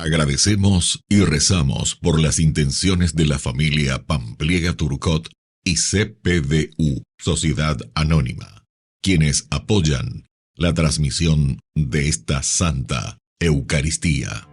Agradecemos y rezamos por las intenciones de la familia Pampliega Turcot y CPDU, Sociedad Anónima, quienes apoyan la transmisión de esta Santa Eucaristía.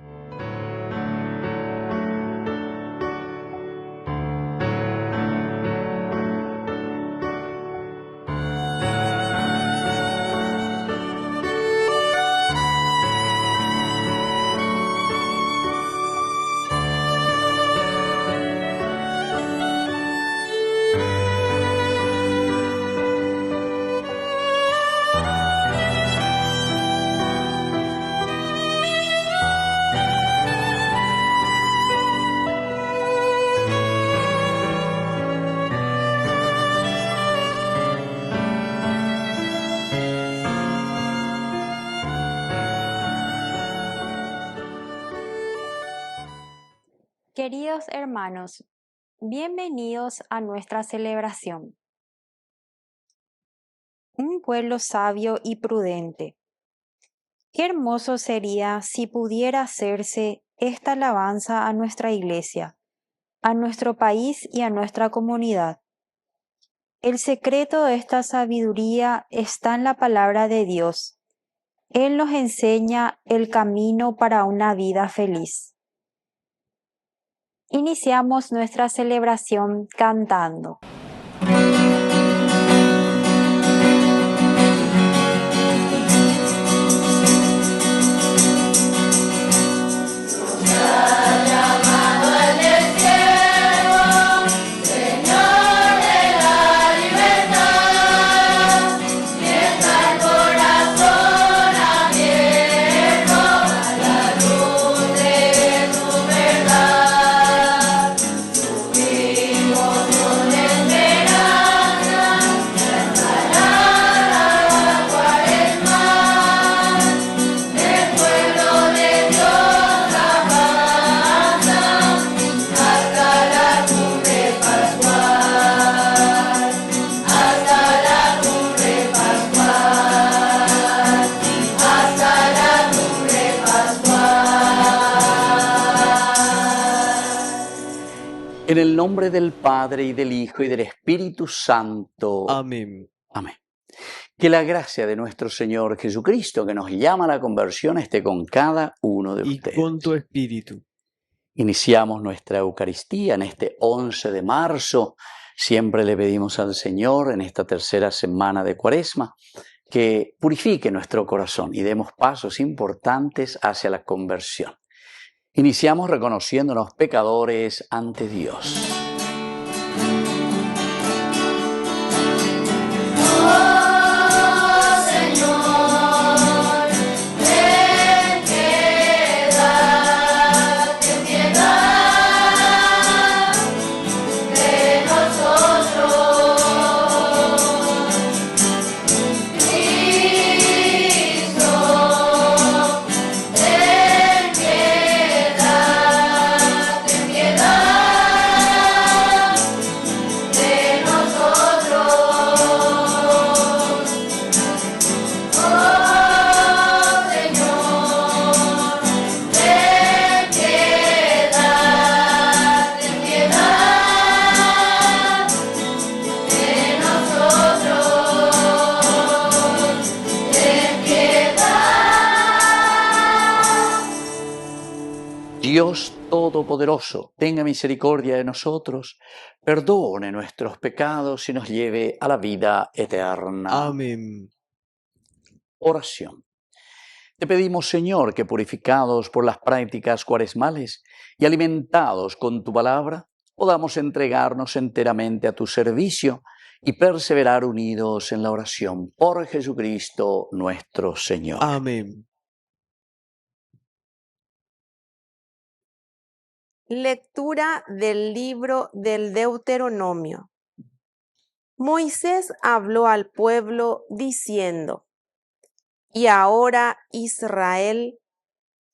Queridos hermanos, bienvenidos a nuestra celebración. Un pueblo sabio y prudente. Qué hermoso sería si pudiera hacerse esta alabanza a nuestra iglesia, a nuestro país y a nuestra comunidad. El secreto de esta sabiduría está en la palabra de Dios. Él nos enseña el camino para una vida feliz. Iniciamos nuestra celebración cantando. En el nombre del Padre, y del Hijo, y del Espíritu Santo. Amén. Amén. Que la gracia de nuestro Señor Jesucristo, que nos llama a la conversión, esté con cada uno de ustedes. Y con tu espíritu. Iniciamos nuestra Eucaristía en este 11 de marzo. Siempre le pedimos al Señor, en esta tercera semana de Cuaresma, que purifique nuestro corazón y demos pasos importantes hacia la conversión. Iniciamos reconociéndonos pecadores ante Dios. Dios Todopoderoso, tenga misericordia de nosotros, perdone nuestros pecados y nos lleve a la vida eterna. Amén. Oración. Te pedimos, Señor, que purificados por las prácticas cuaresmales y alimentados con tu palabra, podamos entregarnos enteramente a tu servicio y perseverar unidos en la oración por Jesucristo nuestro Señor. Amén. Lectura del libro del Deuteronomio. Moisés habló al pueblo diciendo: Y ahora, Israel,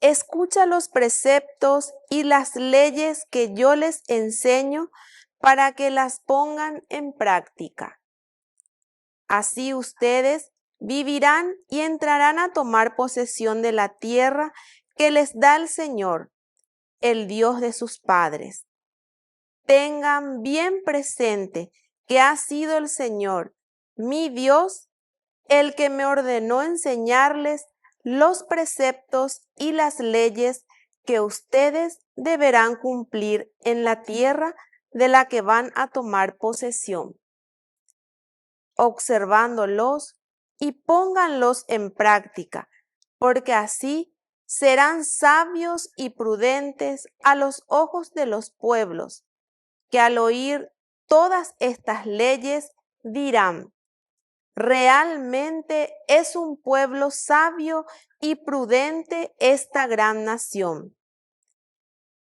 escucha los preceptos y las leyes que yo les enseño para que las pongan en práctica. Así ustedes vivirán y entrarán a tomar posesión de la tierra que les da el Señor, el Dios de sus padres. Tengan bien presente que ha sido el Señor, mi Dios, el que me ordenó enseñarles los preceptos y las leyes que ustedes deberán cumplir en la tierra de la que van a tomar posesión. Observándolos y pónganlos en práctica, porque así serán sabios y prudentes a los ojos de los pueblos, que al oír todas estas leyes dirán: realmente es un pueblo sabio y prudente esta gran nación.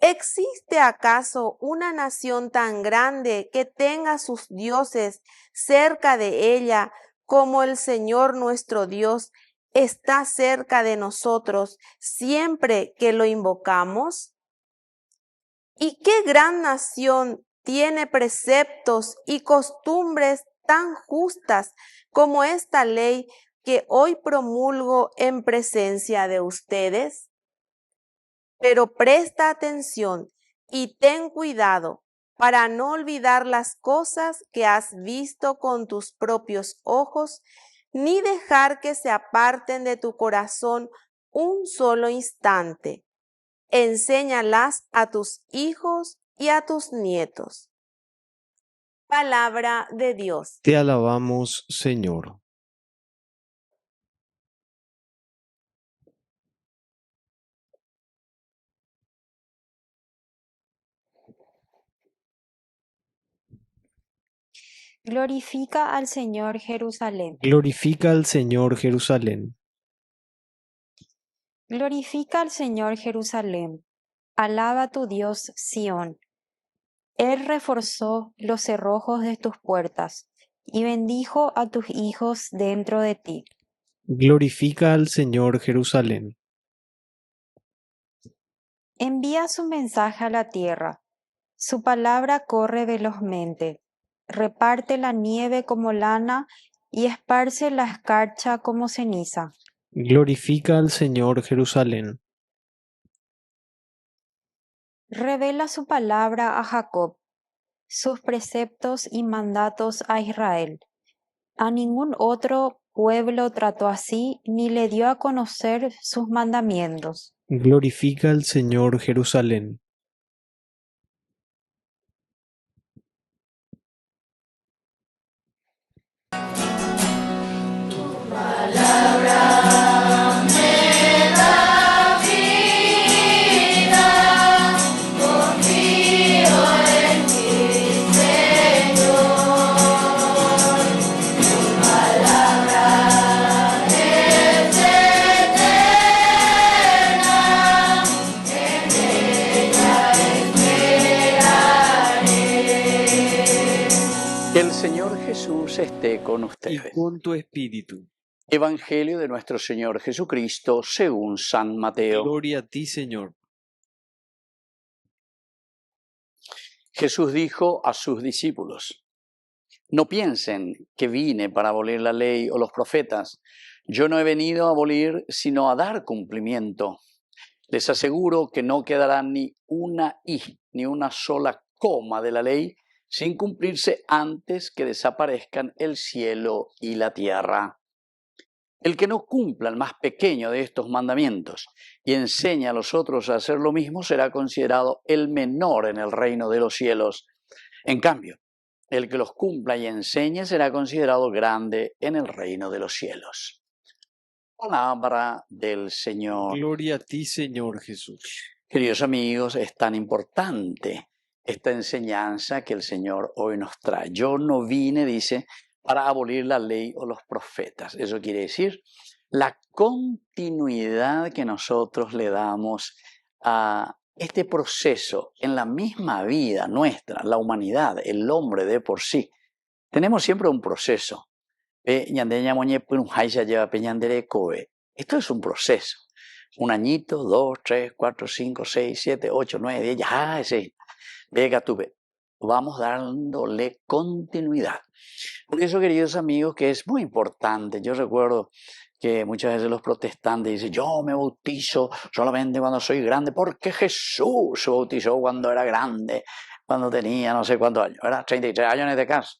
¿Existe acaso una nación tan grande que tenga sus dioses cerca de ella como el Señor nuestro Dios está cerca de nosotros siempre que lo invocamos? ¿Y qué gran nación tiene preceptos y costumbres tan justas como esta ley que hoy promulgo en presencia de ustedes? Pero presta atención y ten cuidado para no olvidar las cosas que has visto con tus propios ojos, ni dejar que se aparten de tu corazón un solo instante. Enséñalas a tus hijos y a tus nietos. Palabra de Dios. Te alabamos, Señor. Glorifica al Señor Jerusalén. Glorifica al Señor Jerusalén. Glorifica al Señor Jerusalén. Alaba a tu Dios Sión. Él reforzó los cerrojos de tus puertas y bendijo a tus hijos dentro de ti. Glorifica al Señor Jerusalén. Envía su mensaje a la tierra. Su palabra corre velozmente. Reparte la nieve como lana y esparce la escarcha como ceniza. Glorifica al Señor Jerusalén. Revela su palabra a Jacob, sus preceptos y mandatos a Israel. A ningún otro pueblo trató así, ni le dio a conocer sus mandamientos. Glorifica al Señor Jerusalén. Que el Señor Jesús esté con Y ustedes. con tu espíritu. Evangelio de nuestro Señor Jesucristo según San Mateo. Gloria a ti, Señor. Jesús dijo a sus discípulos: no piensen que vine para abolir la ley o los profetas. Yo no he venido a abolir, sino a dar cumplimiento. Les aseguro que no quedará ni una i, ni una sola coma de la ley sin cumplirse antes que desaparezcan el cielo y la tierra. El que no cumpla el más pequeño de estos mandamientos y enseña a los otros a hacer lo mismo será considerado el menor en el reino de los cielos. En cambio, el que los cumpla y enseñe será considerado grande en el reino de los cielos. Palabra del Señor. Gloria a ti, Señor Jesús. Queridos amigos, es tan importante esta enseñanza que el Señor hoy nos trae. Yo no vine, dice, para abolir la ley o los profetas. Eso quiere decir la continuidad que nosotros le damos a este proceso en la misma vida nuestra, la humanidad, el hombre de por sí. Tenemos siempre un proceso. Esto es un proceso. Un añito, 2, 3, 4, 5, 6, 7, 8, 9, 10, ya, ese. Vega tuve. vamos dándole continuidad. Por eso, queridos amigos, que es muy importante. Yo recuerdo que muchas veces los protestantes dicen, yo me bautizo solamente cuando soy grande, porque Jesús se bautizó cuando era grande, cuando tenía no sé cuántos años, ¿verdad? 33 años en este caso.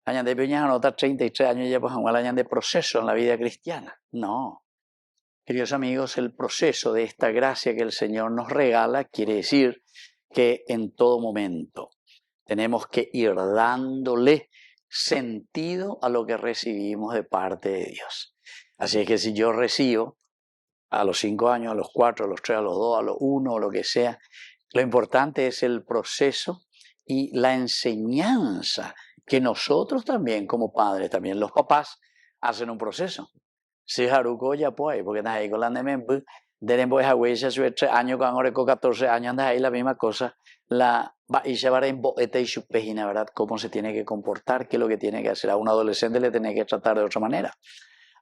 Años de piña, no 33 años ya pues igual años de proceso en la vida cristiana. No. Queridos amigos, el proceso de esta gracia que el Señor nos regala quiere decir que en todo momento tenemos que ir dándole sentido a lo que recibimos de parte de Dios. Así es que si yo recibo a los 5 años, a los 4, a los 3, a los 2, a los 1, o lo que sea, lo importante es el proceso y la enseñanza que nosotros también como padres, también los papás, hacen un proceso. Si Haruko ya puede, porque estás ahí con la nemembu, tenemos esa huella, 3 años, con ahora con 14 años, andas ahí la misma cosa, la va y llevar en boeta y su página, ¿verdad? Cómo se tiene que comportar, qué es lo que tiene que hacer. A un adolescente le tiene que tratar de otra manera.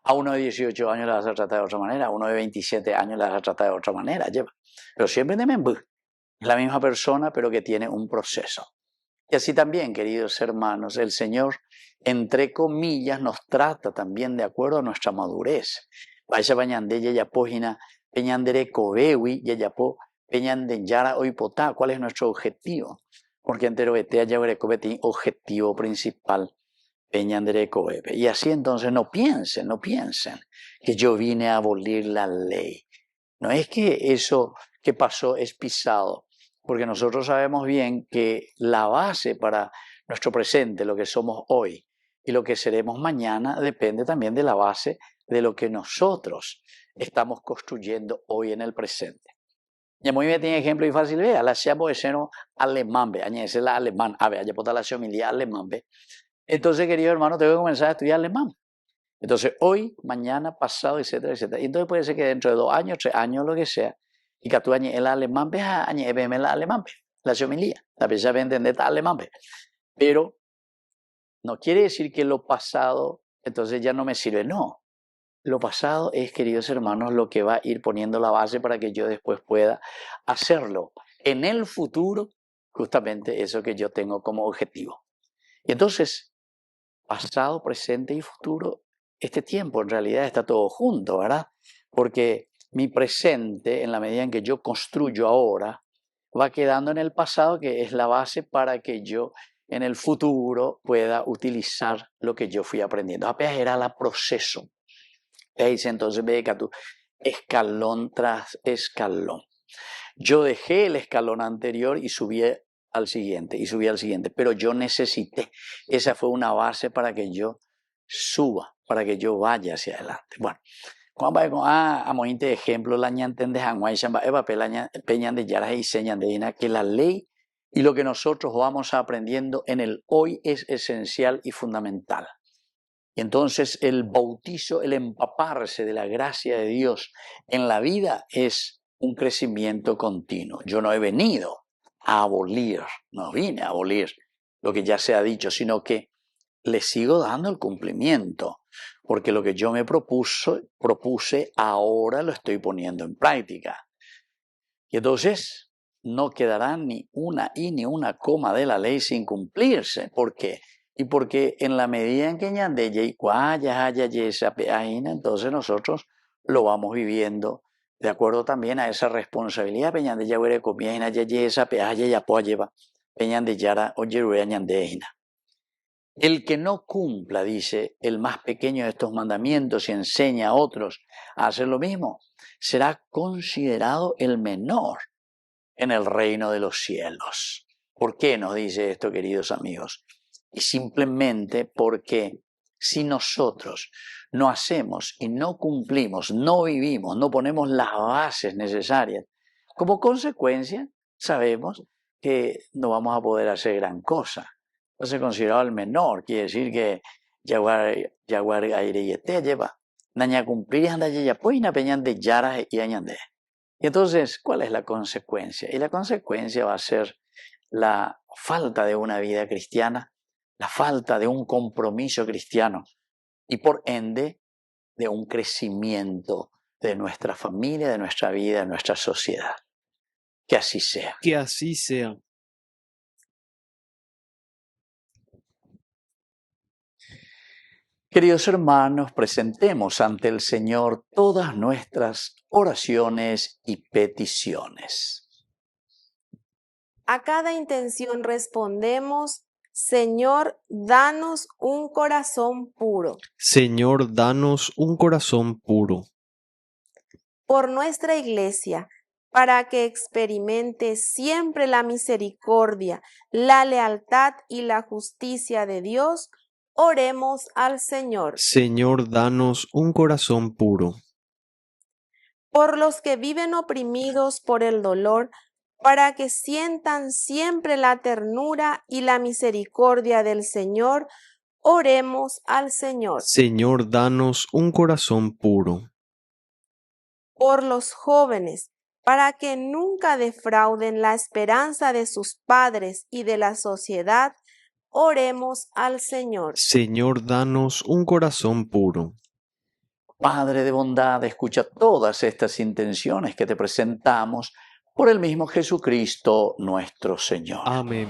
A uno de 18 años le vas a tratar de otra manera, a uno de 27 años le vas a tratar de otra manera, lleva. Pero siempre nemembu, es la misma persona, pero que tiene un proceso. Y así también, queridos hermanos, el Señor, entre comillas, nos trata también de acuerdo a nuestra madurez. Vaya bañande ya pógina, peñandere cobewi, yayapo, peñandeyara oipotá. ¿Cuál es nuestro objetivo? Porque entero etea ya cobeti, objetivo principal, peñandere cobebe. Y así entonces no piensen que yo vine a abolir la ley. No es que eso que pasó es pisado, porque nosotros sabemos bien que la base para nuestro presente, lo que somos hoy y lo que seremos mañana, depende también de la base de lo que nosotros estamos construyendo hoy en el presente. Y muy bien tiene ejemplo y fácil, vea, la siamo de seno alemán, vea, es la alemán, a ver, allá por la familia alemán, ve. Entonces, querido hermano, tengo que comenzar a estudiar alemán. Entonces, hoy, mañana, pasado, etcétera, etcétera. Y entonces puede ser que dentro de 2 años, 3 años, lo que sea, y que tú añades el alemán, añades el alemán, la homilía, la persona va a entender el alemán. Pero no quiere decir que lo pasado, entonces ya no me sirve, no. Lo pasado es, queridos hermanos, lo que va a ir poniendo la base para que yo después pueda hacerlo. En el futuro, justamente eso que yo tengo como objetivo. Y entonces, pasado, presente y futuro, este tiempo en realidad está todo junto, ¿verdad? Porque mi presente, en la medida en que yo construyo ahora, va quedando en el pasado, que es la base para que yo en el futuro pueda utilizar lo que yo fui aprendiendo. Apenas era el proceso. Dice entonces, ve que tú, escalón tras escalón. Yo dejé el escalón anterior y subí al siguiente, pero yo necesité, esa fue una base para que yo suba, para que yo vaya hacia adelante. Bueno, cuando va con amointe ejemplo, la ñanten de Hanwai, eva peñan de yaras y señan de ina, que la ley y lo que nosotros vamos aprendiendo en el hoy es esencial y fundamental. Y entonces el bautizo, el empaparse de la gracia de Dios en la vida es un crecimiento continuo. Yo no he venido a abolir, no vine a abolir lo que ya se ha dicho, sino que le sigo dando el cumplimiento, porque lo que yo me propuse ahora lo estoy poniendo en práctica. Y entonces no quedará ni una i ni una coma de la ley sin cumplirse. ¿Por qué? Y porque en la medida en que entonces nosotros lo vamos viviendo de acuerdo también a esa responsabilidad. El que no cumpla, dice, el más pequeño de estos mandamientos y enseña a otros a hacer lo mismo, será considerado el menor en el reino de los cielos. ¿Por qué nos dice esto, queridos amigos? Y simplemente porque si nosotros no hacemos y no cumplimos, no vivimos, no ponemos las bases necesarias, como consecuencia sabemos que no vamos a poder hacer gran cosa. Entonces considerado el menor, quiere decir que yaguar aire y te lleva, naña cumplir anda ya pues na peñan de yaras y añande. Y entonces, ¿cuál es la consecuencia? Y la consecuencia va a ser la falta de una vida cristiana, la falta de un compromiso cristiano y por ende de un crecimiento de nuestra familia, de nuestra vida, de nuestra sociedad. Que así sea. Que así sea. Queridos hermanos, presentemos ante el Señor todas nuestras oraciones y peticiones. A cada intención respondemos: Señor, danos un corazón puro. Señor, danos un corazón puro. Por nuestra Iglesia, para que experimente siempre la misericordia, la lealtad y la justicia de Dios, oremos al Señor. Señor, danos un corazón puro. Por los que viven oprimidos por el dolor, para que sientan siempre la ternura y la misericordia del Señor, oremos al Señor. Señor, danos un corazón puro. Por los jóvenes, para que nunca defrauden la esperanza de sus padres y de la sociedad, oremos al Señor. Señor, danos un corazón puro. Padre de bondad, escucha todas estas intenciones que te presentamos por el mismo Jesucristo nuestro Señor. Amén.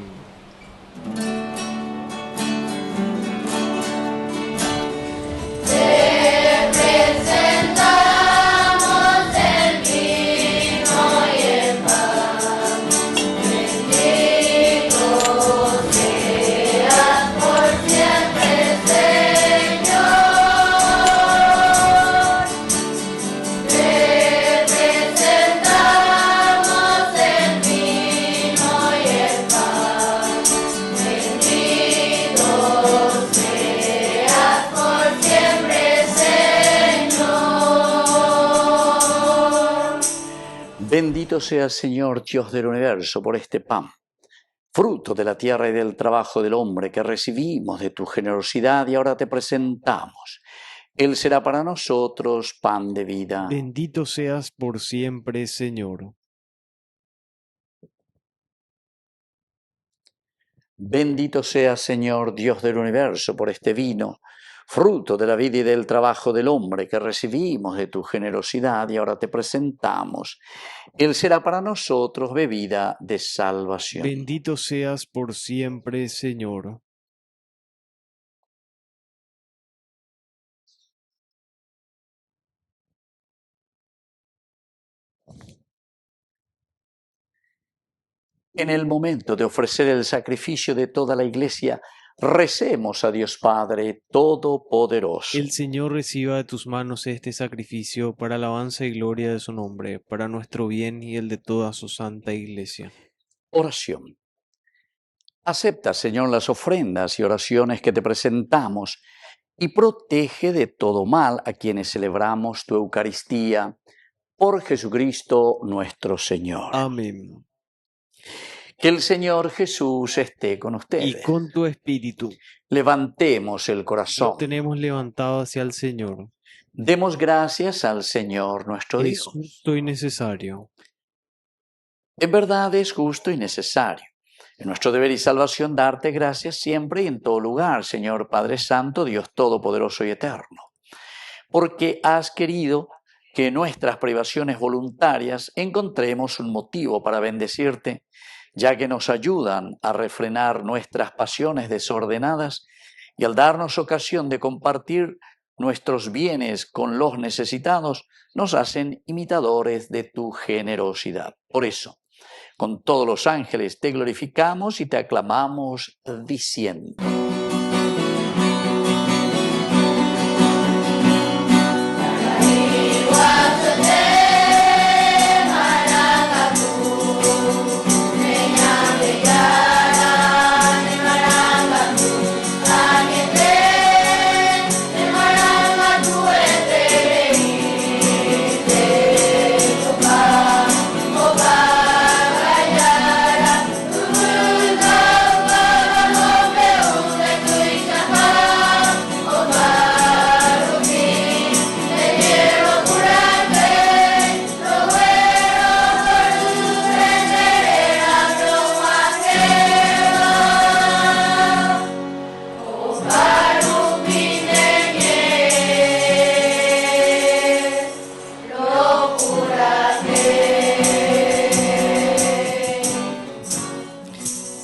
Bendito sea el Señor, Dios del universo, por este pan, fruto de la tierra y del trabajo del hombre que recibimos de tu generosidad y ahora te presentamos. Él será para nosotros pan de vida. Bendito seas por siempre, Señor. Bendito sea, Señor, Dios del universo, por este vino, fruto de la vida y del trabajo del hombre que recibimos de tu generosidad y ahora te presentamos. Él será para nosotros bebida de salvación. Bendito seas por siempre, Señor. En el momento de ofrecer el sacrificio de toda la Iglesia, recemos a Dios Padre Todopoderoso. El Señor reciba de tus manos este sacrificio para alabanza y gloria de su nombre, para nuestro bien y el de toda su santa Iglesia. Oración. Acepta, Señor, las ofrendas y oraciones que te presentamos y protege de todo mal a quienes celebramos tu Eucaristía por Jesucristo nuestro Señor. Amén. Que el Señor Jesús esté con ustedes. Y con tu espíritu. Levantemos el corazón. Lo tenemos levantado hacia el Señor. Demos gracias al Señor nuestro Es Dios. justo y necesario. En verdad es justo y necesario. Es nuestro deber y salvación darte gracias siempre y en todo lugar, Señor Padre Santo, Dios Todopoderoso y Eterno. Porque has querido que en nuestras privaciones voluntarias encontremos un motivo para bendecirte, ya que nos ayudan a refrenar nuestras pasiones desordenadas y al darnos ocasión de compartir nuestros bienes con los necesitados, nos hacen imitadores de tu generosidad. Por eso, con todos los ángeles te glorificamos y te aclamamos diciendo: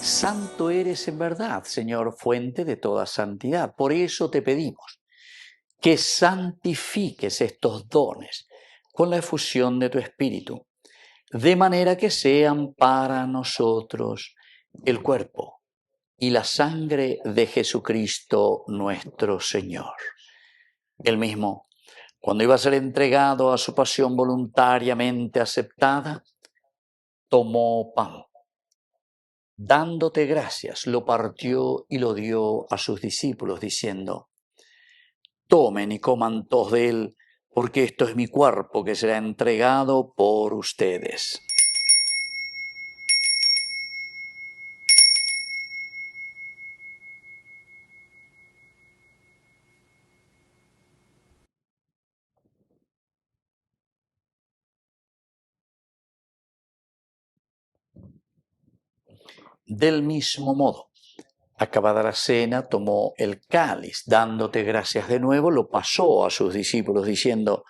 Santo eres en verdad, Señor, fuente de toda santidad. Por eso te pedimos que santifiques estos dones con la efusión de tu Espíritu, de manera que sean para nosotros el cuerpo y la sangre de Jesucristo nuestro Señor. Él mismo, cuando iba a ser entregado a su pasión voluntariamente aceptada, tomó pan. Dándote gracias, lo partió y lo dio a sus discípulos, diciendo: tomen y coman todos de él, porque esto es mi cuerpo que será entregado por ustedes. Del mismo modo, acabada la cena, tomó el cáliz, dándote gracias de nuevo, lo pasó a sus discípulos, diciendo: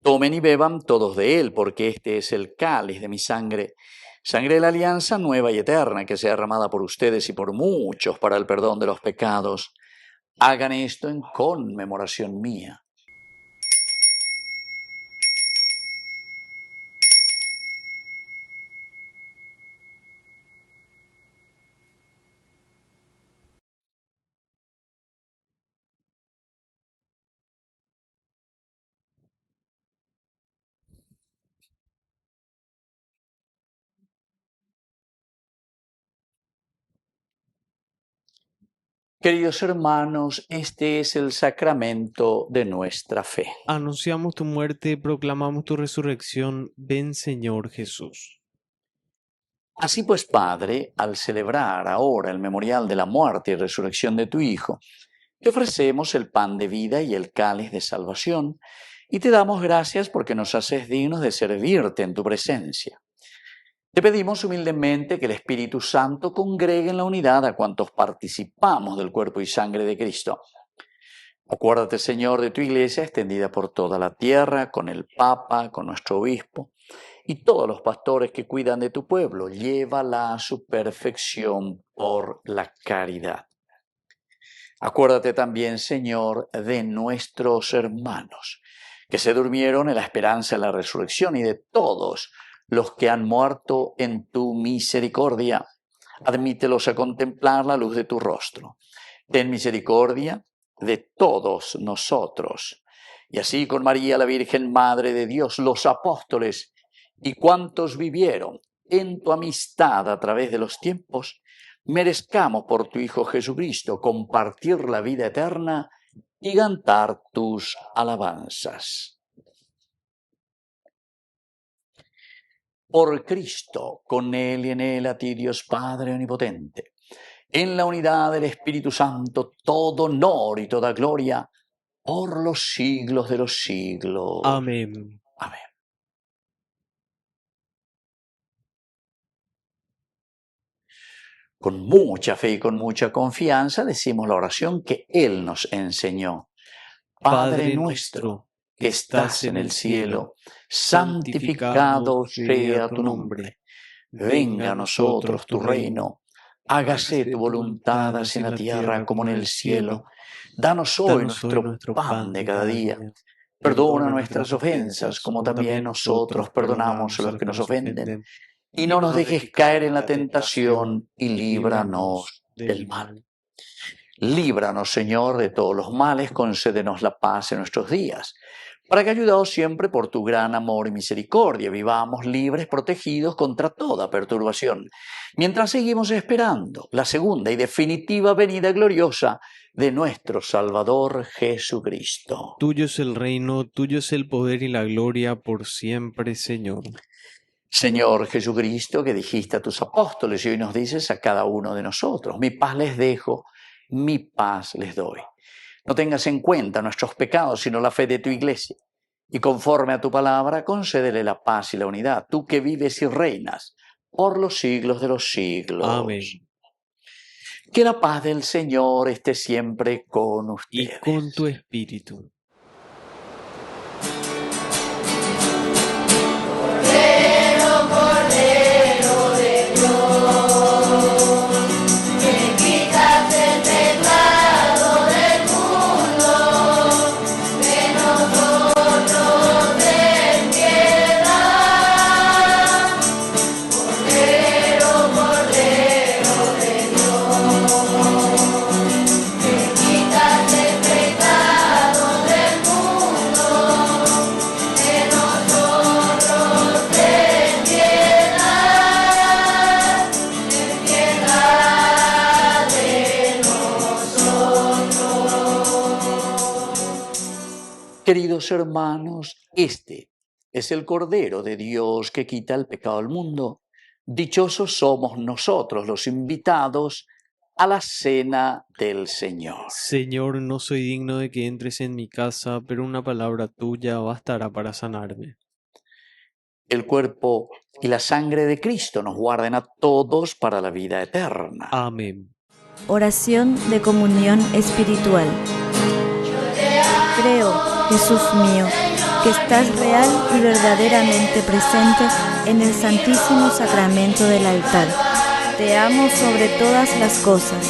tomen y beban todos de él, porque este es el cáliz de mi sangre, sangre de la alianza nueva y eterna, que sea derramada por ustedes y por muchos para el perdón de los pecados. Hagan esto en conmemoración mía. Queridos hermanos, este es el sacramento de nuestra fe. Anunciamos tu muerte, proclamamos tu resurrección. Ven, Señor Jesús. Así pues, Padre, al celebrar ahora el memorial de la muerte y resurrección de tu Hijo, te ofrecemos el pan de vida y el cáliz de salvación, y te damos gracias porque nos haces dignos de servirte en tu presencia. Te pedimos humildemente que el Espíritu Santo congregue en la unidad a cuantos participamos del cuerpo y sangre de Cristo. Acuérdate, Señor, de tu Iglesia extendida por toda la tierra, con el Papa, con nuestro Obispo, y todos los pastores que cuidan de tu pueblo. Llévala a su perfección por la caridad. Acuérdate también, Señor, de nuestros hermanos, que se durmieron en la esperanza de la resurrección, y de todos los que han muerto en tu misericordia. Admítelos a contemplar la luz de tu rostro. Ten misericordia de todos nosotros. Y así con María, la Virgen Madre de Dios, los apóstoles y cuantos vivieron en tu amistad a través de los tiempos, merezcamos por tu Hijo Jesucristo compartir la vida eterna y cantar tus alabanzas. Por Cristo, con Él y en Él, a ti, Dios Padre Omnipotente, en la unidad del Espíritu Santo, todo honor y toda gloria, por los siglos de los siglos. Amén. Amén. Con mucha fe y con mucha confianza decimos la oración que Él nos enseñó. Padre nuestro, que estás en el cielo, santificado sea tu nombre. Venga a nosotros tu reino. Hágase tu voluntad así en la tierra como en el cielo. Danos hoy nuestro pan de cada día. Perdona nuestras ofensas, como también nosotros perdonamos a los que nos ofenden. Y no nos dejes caer en la tentación, y líbranos del mal. Líbranos, Señor, de todos los males, concédenos la paz en nuestros días, para que, ayudados siempre por tu gran amor y misericordia, vivamos libres, protegidos contra toda perturbación, mientras seguimos esperando la segunda y definitiva venida gloriosa de nuestro Salvador Jesucristo. Tuyo es el reino, tuyo es el poder y la gloria por siempre, Señor. Señor Jesucristo, que dijiste a tus apóstoles y hoy nos dices a cada uno de nosotros: mi paz les dejo, mi paz les doy. No tengas en cuenta nuestros pecados, sino la fe de tu Iglesia. Y conforme a tu palabra, concédele la paz y la unidad, tú que vives y reinas por los siglos de los siglos. Amén. Que la paz del Señor esté siempre con ustedes. Y con tu espíritu. Que quitas el pecado del mundo. Queridos hermanos, este es el Cordero de Dios que quita el pecado del mundo. Dichosos somos nosotros los invitados a la cena del Señor. Señor, no soy digno de que entres en mi casa, pero una palabra tuya bastará para sanarme. El cuerpo y la sangre de Cristo nos guarden a todos para la vida eterna. Amén. Oración de comunión espiritual. Creo, Jesús mío, que estás real y verdaderamente presente en el Santísimo Sacramento del altar. Te amo sobre todas las cosas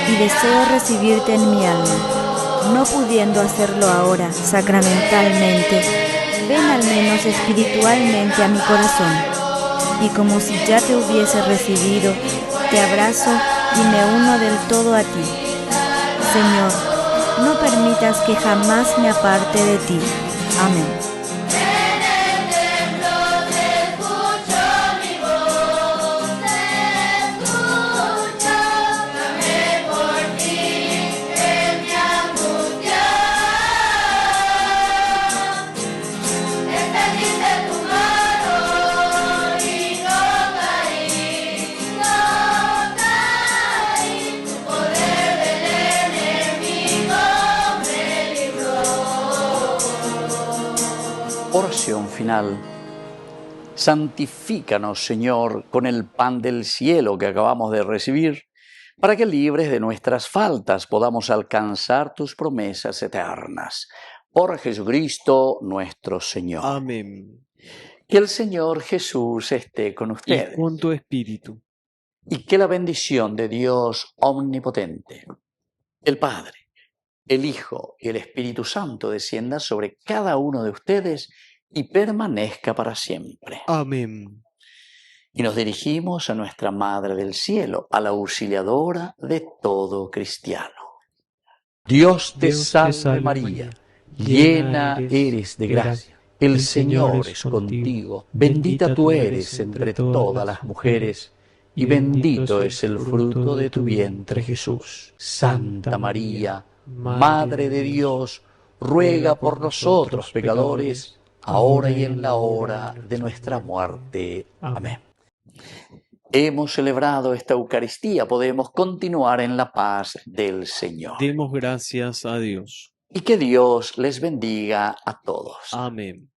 y deseo recibirte en mi alma. No pudiendo hacerlo ahora sacramentalmente, ven al menos espiritualmente a mi corazón. Y como si ya te hubiese recibido, te abrazo y me uno del todo a ti. Señor, no permitas que jamás me aparte de ti. Amén. Oración final. Santifícanos, Señor, con el pan del cielo que acabamos de recibir, para que libres de nuestras faltas podamos alcanzar tus promesas eternas. Por Jesucristo nuestro Señor. Amén. Que el Señor Jesús esté con Y ustedes. con tu espíritu. Y que la bendición de Dios omnipotente, el Padre, el Hijo y el Espíritu Santo descienda sobre cada uno de ustedes y permanezca para siempre. Amén. Y nos dirigimos a nuestra Madre del Cielo, a la auxiliadora de todo cristiano. Dios te salve María, llena eres de gracia. El Señor es contigo. Bendita tú eres entre todas las mujeres, y bendito es el fruto de tu vientre Jesús. Santa María, Madre de Dios, ruega por nosotros pecadores, ahora y en la hora de nuestra muerte. Amén. Hemos celebrado esta Eucaristía, podemos continuar en la paz del Señor. Demos gracias a Dios. Y que Dios les bendiga a todos. Amén.